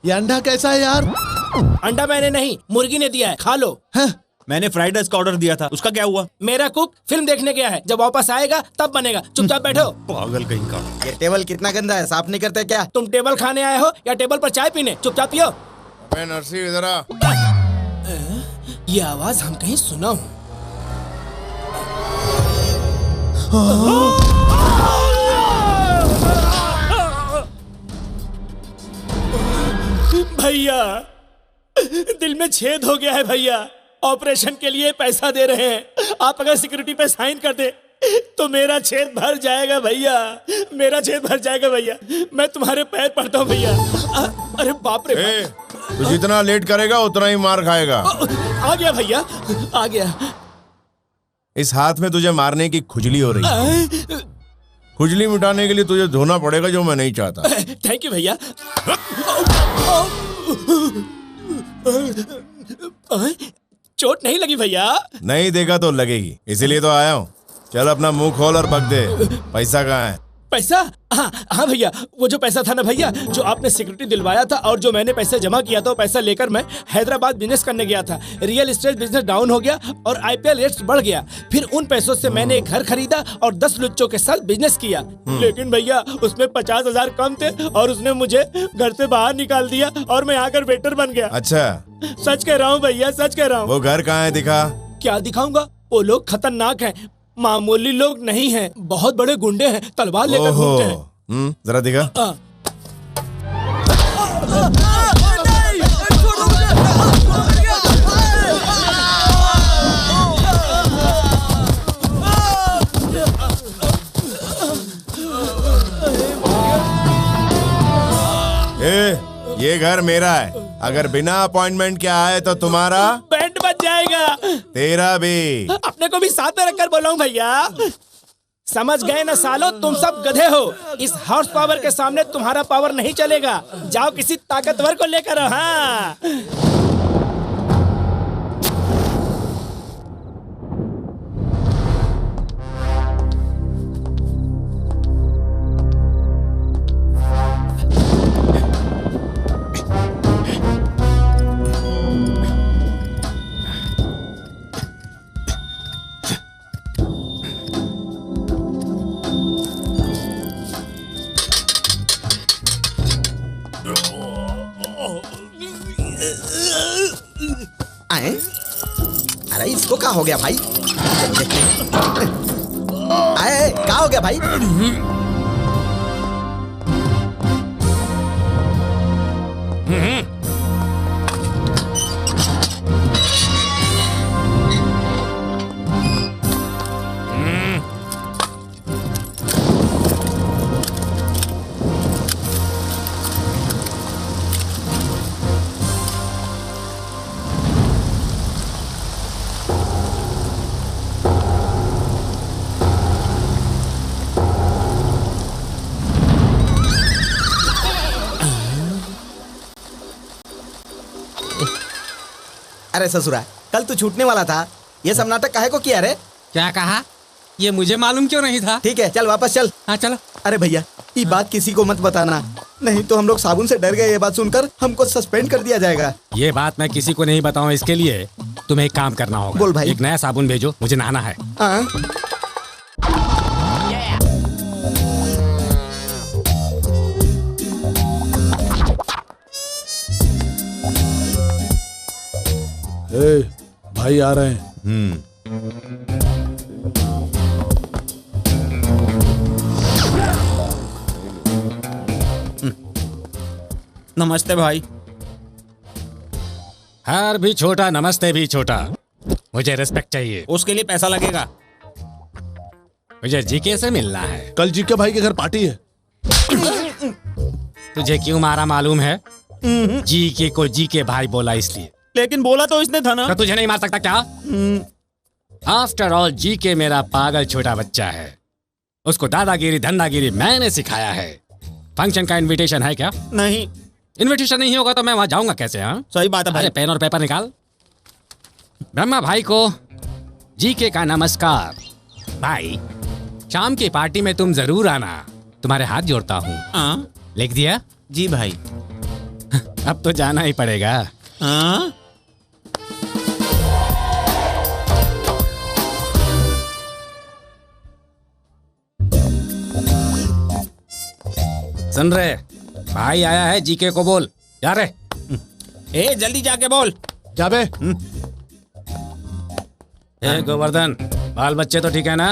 ये अंडा कैसा है यार? अंडा मैंने नहीं, मुर्गी ने दिया है, खा लो। है? मैंने फ्राइड राइस का ऑर्डर दिया था, उसका क्या हुआ? मेरा कुक फिल्म देखने गया है, जब वापस आएगा तब बनेगा। चुपचाप बैठो। पागल कहीं का। ये टेबल कितना गंदा है, साफ नहीं करते क्या? तुम टेबल खाने आए हो या टेबल पर चाय पीने? चुपचाप पियो। अबे नरसी इधर आ। ये आवाज हम कहीं सुना हूँ। भैया, दिल में छेद हो गया है भैया। ऑपरेशन के लिए पैसा दे रहे हैं, आप अगर सिक्योरिटी पे साइन कर दे तो मेरा छेद भर जाएगा भैया, मेरा छेद भर जाएगा भैया। मैं तुम्हारे पैर पड़ता हूँ भैया। अरे बाप रे बाप। तू जितना लेट करेगा उतना ही मार खाएगा। आ गया भैया, आ गया। इस हाथ में तुझे मारने की खुजली हो रही है। खुजली मिटाने के लिए तुझे धोना पड़ेगा, जो मैं नहीं चाहता। थैंक यू भैया। चोट नहीं लगी भैया? नहीं देगा तो लगेगी, इसीलिए तो आया हूँ। चल अपना मुंह खोल और बक दे। पैसा कहाँ है? पैसा? हाँ हाँ भैया, वो जो पैसा था ना भैया, जो आपने सिक्योरिटी दिलवाया था और जो मैंने पैसे जमा किया था, वो पैसा लेकर मैं हैदराबाद बिजनेस करने गया था। रियल एस्टेट बिजनेस डाउन हो गया और आईपीएल रेट्स बढ़ गया। फिर उन पैसों से मैंने एक घर खरीदा और 10 लुच्चों के साथ बिजनेस किया। लेकिन भैया उसमें 50,000 कम थे और उसने मुझे घर से बाहर निकाल दिया और मैं आकर वेटर बन गया। अच्छा, सच कह रहा हूँ भैया, सच कह रहा हूँ। वो घर कहाँ है, दिखा। क्या दिखाऊंगा? वो लोग खतरनाक हैं, मामूली लोग नहीं हैं, बहुत बड़े गुंडे हैं, तलवार लेकर घूमते हैं। जरा दिखा। ये घर मेरा है, अगर बिना अपॉइंटमेंट के आए तो तुम्हारा बैंड बज जाएगा। तेरा भी। अपने को भी साथ में रखकर बोला हूँ भैया। समझ गए ना सालो, तुम सब गधे हो। इस हॉर्स पावर के सामने तुम्हारा पावर नहीं चलेगा। जाओ किसी ताकतवर को लेकर आओ। हाँ आए? अरे इसको क्या हो गया भाई? आए, क्या हो गया भाई? अरे ससुरा, कल तू छूटने वाला था, ये सब नाटक काहे को किया रे? क्या कहा? ये मुझे मालूम क्यों नहीं था? ठीक है, चल वापस चल। हाँ चलो। अरे भैया, ये बात किसी को मत बताना, नहीं तो हम लोग साबुन से डर गए। ये बात सुनकर हमको सस्पेंड कर दिया जाएगा। ये बात मैं किसी को नहीं बताऊं, इसके लिए तुम्हें एक काम करना होगा। बोल भाई। एक नया साबुन भेजो, मुझे नहाना है। हाँ? भाई आ रहे हैं। नमस्ते भाई। हर भी छोटा, नमस्ते भी छोटा। मुझे रिस्पेक्ट चाहिए। उसके लिए पैसा लगेगा। मुझे जीके से मिलना है। कल जीके भाई के घर पार्टी है। तुझे क्यों मारा मालूम है? जीके को जीके भाई बोला इसलिए। लेकिन बोला तो इसने था ना। तो तुझे नहीं मार सकता क्या? आफ्टर ऑल जीके मेरा पागल छोटा बच्चा है। उसको दादागिरी धंधागिरी मैंने सिखाया है। फंक्शन का इनविटेशन है क्या? नहीं। इनविटेशन नहीं होगा तो मैं वहां जाऊंगा कैसे? हाँ सही बात है भाई। अरे पेन और पेपर निकाल। ब्रह्मा भाई को जीके का नमस्कार। भाई शाम की पार्टी में तुम जरूर आना, तुम्हारे हाथ जोड़ता हूँ। हाँ लिख दिया? जी भाई। अब तो जाना ही पड़ेगा। हाँ? सुन रहे, भाई आया है, जीके को बोल। जा रे। ए जल्दी जाके बोल। क्या बे? ए गोवर्धन, बाल बच्चे तो ठीक है ना?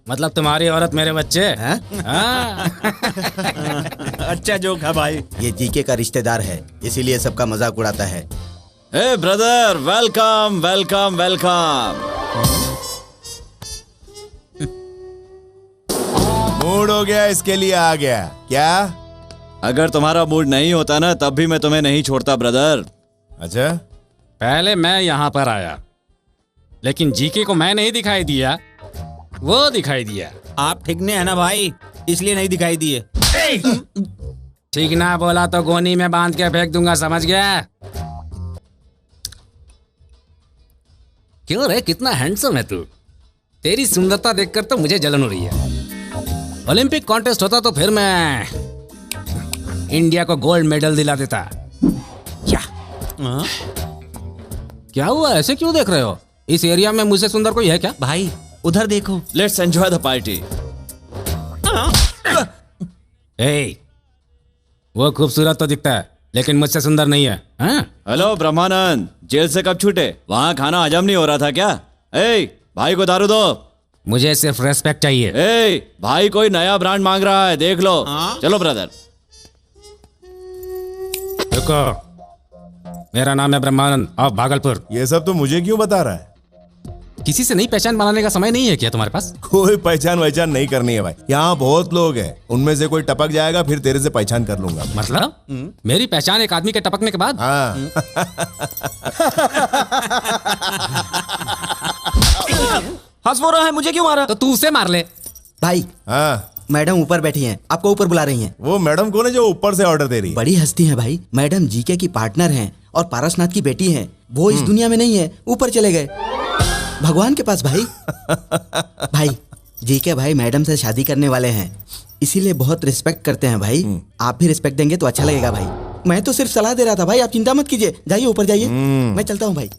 मतलब तुम्हारी औरत मेरे बच्चे। हाँ? हाँ। अच्छा जोक है भाई। ये जीके का रिश्तेदार है, इसीलिए सबका मजाक उड़ाता है। ए brother, welcome welcome welcome. Mood हो गया, इसके लिए आ गया क्या? अगर तुम्हारा मूड नहीं होता ना तब भी मैं तुम्हें नहीं छोड़ता ब्रदर। अच्छा, पहले मैं यहाँ पर आया, लेकिन जीके को मैं नहीं दिखाई दिया, वो दिखाई दिया। आप ठीक नहीं है ना भाई, इसलिए नहीं दिखाई दिए। ठीक ना बोला तो गोनी में बांध के फेंक दूंगा, समझ गया? क्यों रे, कितना हैंडसम है तू। तेरी सुंदरता देखकर तो मुझे जलन हो रही है। ओलंपिक कॉन्टेस्ट होता तो फिर मैं इंडिया को गोल्ड मेडल दिला देता। क्या? हाँ? क्या हुआ, ऐसे क्यों देख रहे हो? इस एरिया में मुझसे सुंदर कोई है क्या? भाई उधर देखो। Let's enjoy the party. ए, वो खूबसूरत तो दिखता है, लेकिन मुझसे सुंदर नहीं है। हाँ? हेलो ब्रह्मानंद, जेल से कब छूटे? वहाँ खाना हजम नहीं हो रहा था क्या? ए भाई को दारू दो। मुझे सिर्फ रेस्पेक्ट चाहिए। ए भाई कोई नया ब्रांड मांग रहा है, देख लो। हाँ? चलो ब्रदर। रुको, मेरा नाम है ब्रह्मानंद ऑफ भागलपुर। ये सब तो मुझे क्यों बता रहा है? किसी से नई पहचान बनाने का समय नहीं है क्या तुम्हारे पास? कोई पहचान वहचान नहीं करनी है भाई, यहाँ बहुत लोग हैं, उनमें से कोई टपक जाएगा फिर तेरे से पहचान कर लूंगा। मतलब मेरी पहचान एक आदमी के टपकने के बाद? हाँ। हंस वो रहा है, मुझे क्यों मारा? तो तू उसे मार ले। भाई, हाँ, मैडम ऊपर बैठी हैं, आपको ऊपर बुला रही हैं। वो मैडम कौन है जो ऊपर से ऑर्डर दे रही है? बड़ी हस्ती हैं भाई, मैडम जीके की पार्टनर हैं और पारसनाथ की बेटी हैं। वो इस दुनिया में नहीं है, ऊपर चले गए भगवान के पास। भाई भाई, जीके भाई मैडम से शादी करने वाले हैं, इसीलिए बहुत रिस्पेक्ट करते हैं भाई। आप भी रिस्पेक्ट देंगे तो अच्छा लगेगा भाई। मैं तो सिर्फ सलाह दे रहा था भाई, आप चिंता मत कीजिए, जाइए ऊपर जाइए। मैं चलता हूँ भाई।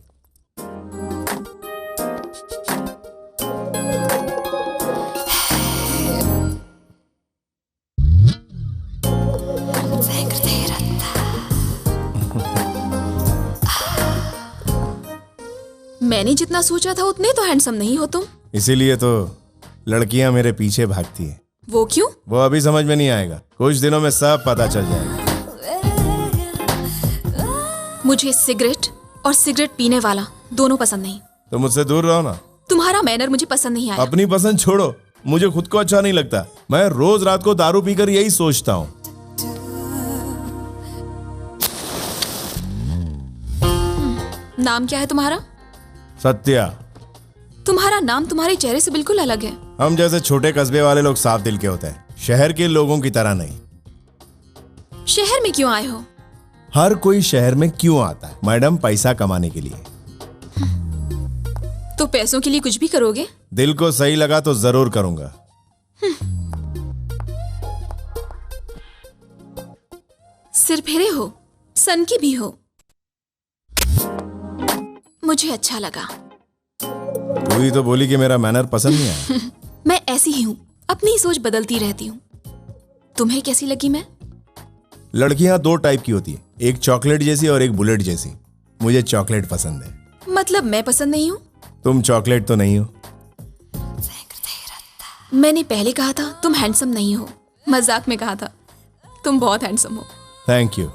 मैंने जितना सोचा था उतने तो हैंडसम नहीं हो तुम। इसीलिए तो लड़कियां मेरे पीछे भागती हैं। वो क्यों? वो अभी समझ में नहीं आएगा, कुछ दिनों में सब पता चल जाएगा। मुझे सिगरेट और सिगरेट पीने वाला दोनों पसंद नहीं। तो मुझसे दूर रहो ना। तुम्हारा मैनर मुझे पसंद नहीं आया। अपनी पसंद छोड़ो, मुझे खुद को अच्छा नहीं लगता। मैं रोज रात को दारू पीकर यही सोचता हूँ। नाम क्या है तुम्हारा? सत्या। तुम्हारा नाम तुम्हारे चेहरे से बिल्कुल अलग है। हम जैसे छोटे कस्बे वाले लोग साफ दिल के होते हैं, शहर के लोगों की तरह नहीं। शहर में क्यों आए हो? हर कोई शहर में क्यों आता है मैडम? पैसा कमाने के लिए। तो पैसों के लिए कुछ भी करोगे? दिल को सही लगा तो जरूर करूंगा। सिर फेरे हो, सन की भी हो, मुझे अच्छा लगा। तू ही तो बोली कि मेरा मैनर पसंद नहीं आया। मैं ऐसी ही हूँ, अपनी सोच बदलती रहती हूँ। तुम्हें कैसी लगी मैं? लड़कियां दो टाइप की होती है, एक चॉकलेट जैसी और एक बुलेट जैसी। मुझे चॉकलेट पसंद है। मतलब मैं पसंद नहीं हूँ? तुम चॉकलेट तो नहीं हो। मैंने पहले कहा था तुम हैंडसम नहीं हो, मजाक में कहा था। तुम बहुत हैंडसम हो। Thank you.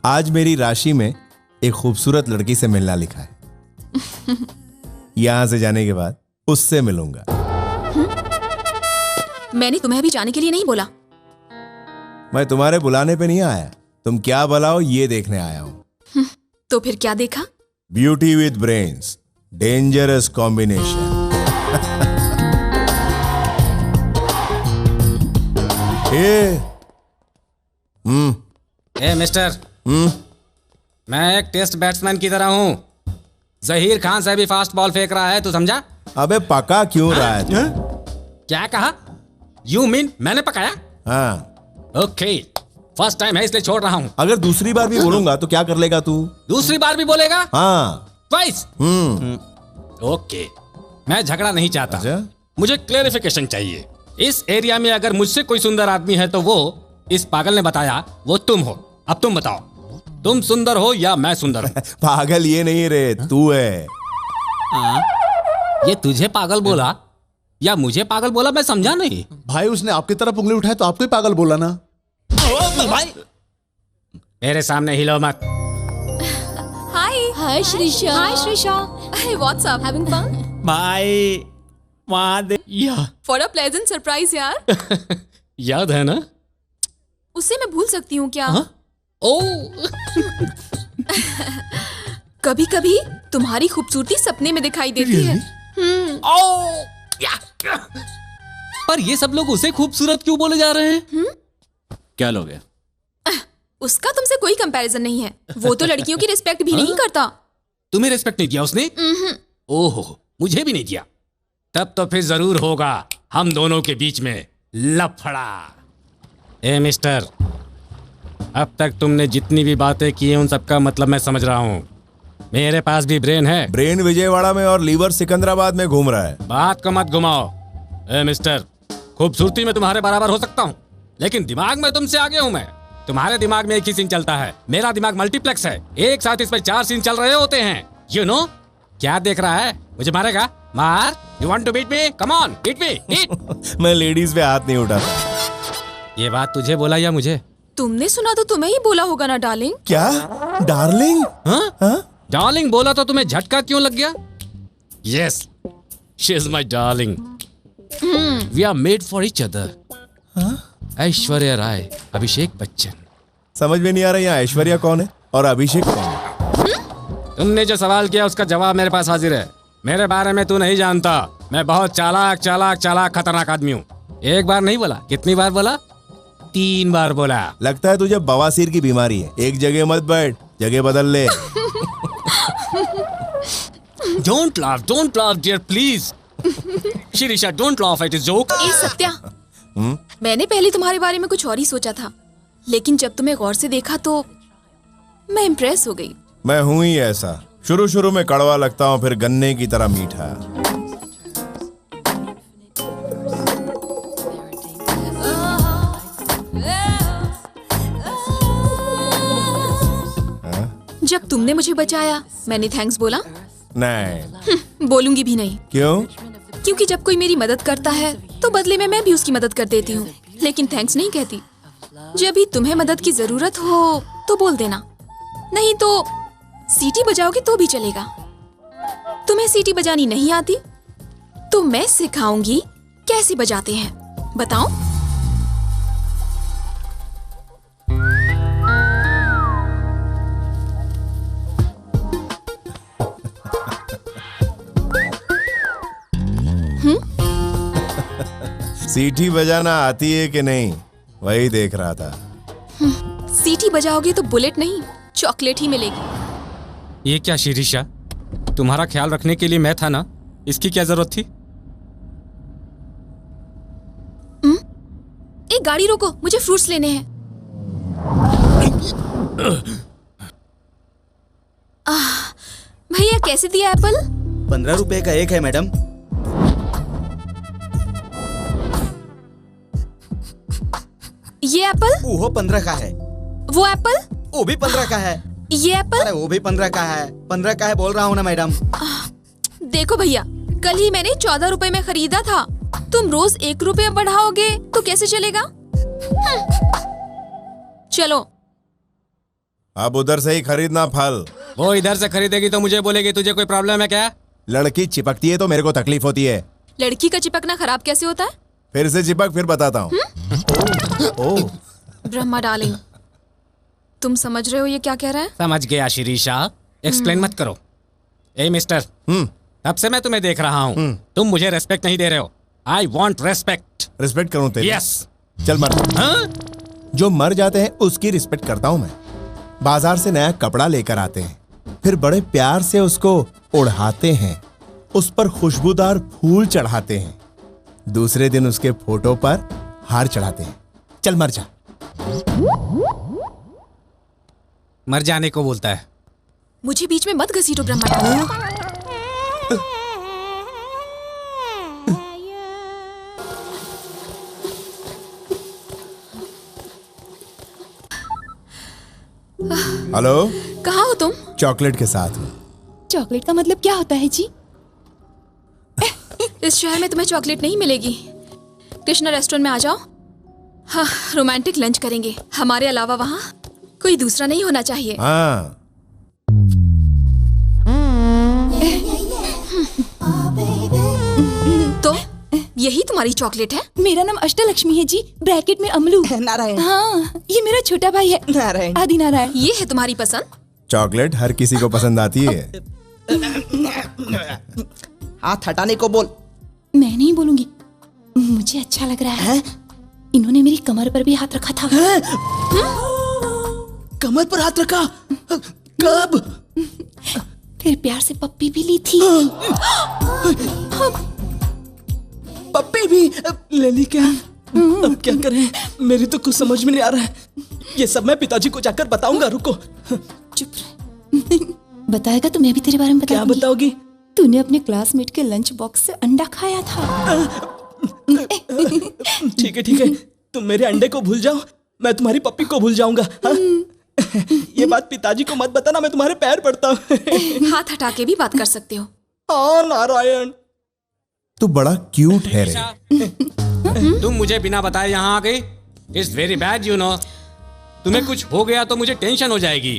आज मेरी राशि में एक खूबसूरत लड़की से मिलना लिखा है। यहां से जाने के बाद उससे मिलूंगा। मैंने तुम्हें भी जाने के लिए नहीं बोला। मैं तुम्हारे बुलाने पे नहीं आया, तुम क्या बुलाओ ये देखने आया हूं। तो फिर क्या देखा? Beauty with brains, dangerous combination. A mister, मैं एक टेस्ट बैट्समैन की तरह हूँ। जहीर खान से भी फास्ट बॉल फेंक रहा है, तू समझा? अबे पका क्यों रहा है तू? क्या कहा? यू मीन मैंने पकाया? हाँ। ओके, फर्स्ट टाइम है इसलिए छोड़ रहा हूँ। अगर दूसरी बार भी बोलूंगा तो क्या कर लेगा तू? दूसरी बार भी बोलेगा? हाँ। ट्वाइस। ओके, मैं झगड़ा नहीं चाहता। अच्छा? मुझे क्लेरिफिकेशन चाहिए। इस एरिया में अगर मुझसे कोई सुंदर आदमी है तो वो इस पागल ने बताया वो तुम हो। अब तुम बताओ, तुम सुंदर हो या मैं सुंदर हूँ? पागल ये नहीं रे, तू है। ये तुझे पागल बोला या मुझे पागल बोला, मैं समझा नहीं। भाई उसने आपकी तरफ उंगली उठाई तो आपको ही पागल बोला ना। भाई मेरे सामने हिलो मत। हाय श्रीशा। हाय Shrisha. Hey, what's up? Having fun? भाई वहां दे। For a pleasant surprise यार। याद है ना? उसे मैं भूल सकती हूँ क्या? ओ कभी कभी तुम्हारी खूबसूरती सपने में दिखाई देती है। पर ये सब लोग उसे खूबसूरत क्यों बोले जा रहे हैं? क्या लोगे? उसका तुमसे कोई कंपैरिजन नहीं है। वो तो लड़कियों की रिस्पेक्ट भी नहीं करता। तुम्हें रिस्पेक्ट नहीं दिया उसने? ओहो, मुझे भी नहीं दिया। तब तो फिर जरूर होगा हम दोनों के बीच में लफड़ा। ए मिस्टर, अब तक तुमने जितनी भी बातें की हैं उन सबका मतलब मैं समझ रहा हूँ। मेरे पास भी ब्रेन है। ब्रेन विजयवाड़ा में और लीवर सिकंदराबाद में घूम रहा है। बात को मत घुमाओ। ए मिस्टर, खूबसूरती में तुम्हारे बराबर हो सकता हूँ, लेकिन दिमाग में तुमसे आगे हूँ मैं। तुम्हारे दिमाग में एक ही सीन चलता है, मेरा दिमाग मल्टीप्लेक्स है। एक साथ इस पर 4 सीन चल रहे होते हैं। You know? क्या देख रहा है? मुझे मारेगा? मार। You want to beat me? Come on, beat me, beat. मैं लेडीज पे हाथ नहीं उठाता। ये बात तुझे बोला या मुझे? तुमने सुना तो तुम्हें ही बोला होगा ना डार्लिंग। क्या? डार्लिंग? हाँ? डार्लिंग बोला तो तुम्हें झटका क्यों लग गया? Yes, she is my darling. We are made for each other. Aishwarya Rai, Abhishek Bachchan. समझ में नहीं आ रहा यहाँ ऐश्वर्या कौन है और अभिषेक कौन है? तुमने जो सवाल किया उसका जवाब मेरे पास हाजिर है। मेरे बारे में तू नहीं जानता। मैं बहुत चालाक चालाक चालाक खतरनाक आदमी हूँ। एक बार नहीं बोला, कितनी बार बोला? 3 बार बोला। लगता है तुझे बवासीर की बीमारी है। एक जगह मत बैठ, जगह बदल ले। Don't laugh, dear, please. Shirisha, don't laugh at his joke. ए सत्या, मैंने पहले तुम्हारे बारे में कुछ और ही सोचा था, लेकिन जब तुम्हें गौर से देखा तो मैं इम्प्रेस हो गई। मैं हूं ही ऐसा। शुरू शुरू में कड़वा लगता हूँ, फिर गन्ने की तरह मीठा। जब तुमने मुझे बचाया मैंने थैंक्स बोला? नहीं। बोलूंगी भी नहीं। क्यों? क्योंकि जब कोई मेरी मदद करता है तो बदले में मैं भी उसकी मदद कर देती हूँ, लेकिन थैंक्स नहीं कहती। जब भी तुम्हें मदद की जरूरत हो तो बोल देना, नहीं तो सीटी बजाओगे तो भी चलेगा। तुम्हें सीटी बजानी नहीं आती तो मैं सिखाऊंगी कैसे बजाते हैं। बताओ? सीटी बजाना आती है कि नहीं, वही देख रहा था। सीटी बजाओगे तो बुलेट नहीं चॉकलेट ही मिलेगी। ये क्या शिरीषा, तुम्हारा ख्याल रखने के लिए मैं था ना, इसकी क्या जरूरत थी? एक गाड़ी रोको, मुझे फ्रूट्स लेने हैं। भैया कैसे दिया एप्पल? 15 रुपए का एक है मैडम। ये एप्पल? वो 15 का है। वो एप्पल? वो भी 15 का है। ये एप्पल? अरे वो भी 15 का है। 15 का है बोल रहा हूँ ना मैडम। देखो भैया, कल ही मैंने 14 रुपए में खरीदा था। तुम रोज 1 रुपया बढ़ाओगे तो कैसे चलेगा? चलो अब उधर से ही खरीदना फल। वो इधर से खरीदेगी तो मुझे बोलेगी तुझे कोई प्रॉब्लम है क्या? लड़की चिपकती है तो मेरे को तकलीफ होती है। लड़की का चिपकना खराब कैसे होता है? फिर से चिपक, फिर बताता हूँ। ओह, ब्रह्मा डार्लिंग, तुम समझ रहे हो ये क्या कह रहा है? समझ गया शिरीषा, एक्सप्लेन मत करो। ए मिस्टर, तब से मैं तुम्हें देख रहा हूँ, तुम मुझे रेस्पेक्ट नहीं दे रहे हो। I want respect. रिस्पेक्ट करूँ तेरी? यस। चल मर। हाँ? जो मर जाते हैं उसकी रिस्पेक्ट करता हूँ मैं। बाजार से नया कपड़ा लेकर आते हैं, फिर बड़े प्यार से उसको ओढ़ाते हैं, उस पर खुशबूदार फूल चढ़ाते हैं, दूसरे दिन उसके फोटो पर हार चढ़ाते हैं। चल मर जा। मर जाने को बोलता है। मुझे बीच में मत घसीटो ब्रह्मा। हेलो, कहाँ हो तुम? चॉकलेट के साथ हूँ। चॉकलेट का मतलब क्या होता है जी? इस शहर में तुम्हें चॉकलेट नहीं मिलेगी। कृष्णा रेस्टोरेंट में आ जाओ। हाँ, रोमांटिक लंच करेंगे। हमारे अलावा वहाँ कोई दूसरा नहीं होना चाहिए। हाँ, तो यही तुम्हारी चॉकलेट है? मेरा नाम अष्टलक्ष्मी है जी, ब्रैकेट में अमलू। नारायण। हाँ, ये मेरा छोटा भाई है नारायण। आदि नारायण। ये है तुम्हारी पसंद? चॉकलेट हर किसी को पसंद आती है। हाथ हटाने को बोल। मैं नहीं बोलूंगी, मुझे अच्छा लग रहा है। इन्होंने मेरी कमर पर भी हाथ रखा था। कमर पर हाथ रखा? कब? फिर प्यार से पप्पी भी ली थी। पप्पी भी ले ली क्या? अब क्या करें? मेरी तो कुछ समझ में नहीं आ रहा है। ये सब मैं पिताजी को जाकर बताऊंगा। रुको। चुप रह। बताएगा तो मैं भी तेरे बारे में क्या बताऊंगी। बताओगी? तूने अपने क्लासमेट के लंच बॉक्स से अंडा खाया था। ठीक है, तुम मेरे अंडे को भूल जाओ, मैं तुम्हारी पप्पी को भूल जाऊंगा। हाँ? ये बात पिताजी को मत बताना, मैं तुम्हारे पैर पड़ता हूँ। हाथ हटा के भी बात कर सकते हो। हाँ नारायण, तू बड़ा क्यूट है रे। तुम मुझे बिना बताए यहाँ आ गई। It's very bad you know. तुम्हें कुछ हो गया तो मुझे टेंशन हो जाएगी।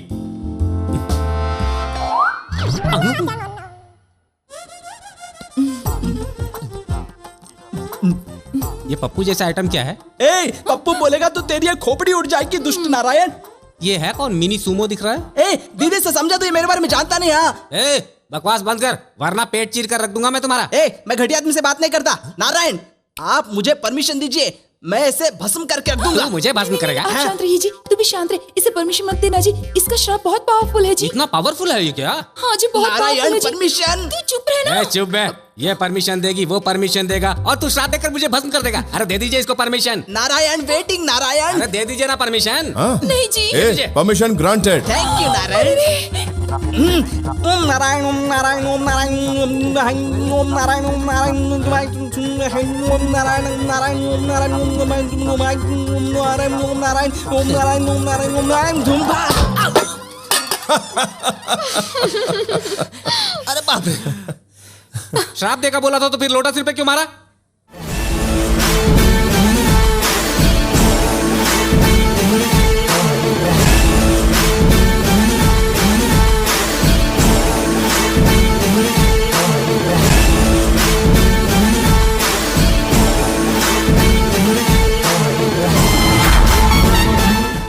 ये पप्पू जैसा आइटम क्या है? ए, पप्पू बोलेगा तो तेरी खोपड़ी उड़ जाएगी दुष्ट नारायण। ये है कौन? मिनी सूमो दिख रहा है। ए, दीदी से समझा तो ये मेरे बारे में जानता नहीं। हाँ, ए, बकवास बंद कर वरना पेट चीर कर रख दूंगा मैं तुम्हारा। ए, मैं घटिया आदमी से बात नहीं करता। नारायण, आप मुझे परमिशन दीजिए, मैं इसे भस्म करके रख दूंगा। तू मुझे भस्म करेगा? आप शांत रहिए जी, तू भी शांत रहे। इसे परमिशन मत देना जी, इसका श्राप बहुत पावरफुल है जी। इतना पावरफुल है ये क्या? हाँ जी, बहुत पावरफुल नारायण, है जी। परमिशन। तू चुप रहना। ए, चुप है। ये परमिशन देगी, वो परमिशन देगा और तू श्राप देकर मुझे भस्म कर देगा। अरे दे दीजिए इसको परमिशन। नारायण वेटिंग। नारायण, अरे दे दीजिए ना परमिशन। हाँ? नहीं जी। ए, permission granted. Thank you Narayan. Om Narayan, Om Narayan, Om Narayan, Om Narayan, Om Narayan, Om Narayan, Om Narayan, Om Narayan, Om Narayan, Om Narayan, Om Narayan, Om Narayan, Om Narayan, धूम्बा। अरे बाप रे। श्राप देगा बोला था तो फिर लोटा सिर पे क्यों मारा?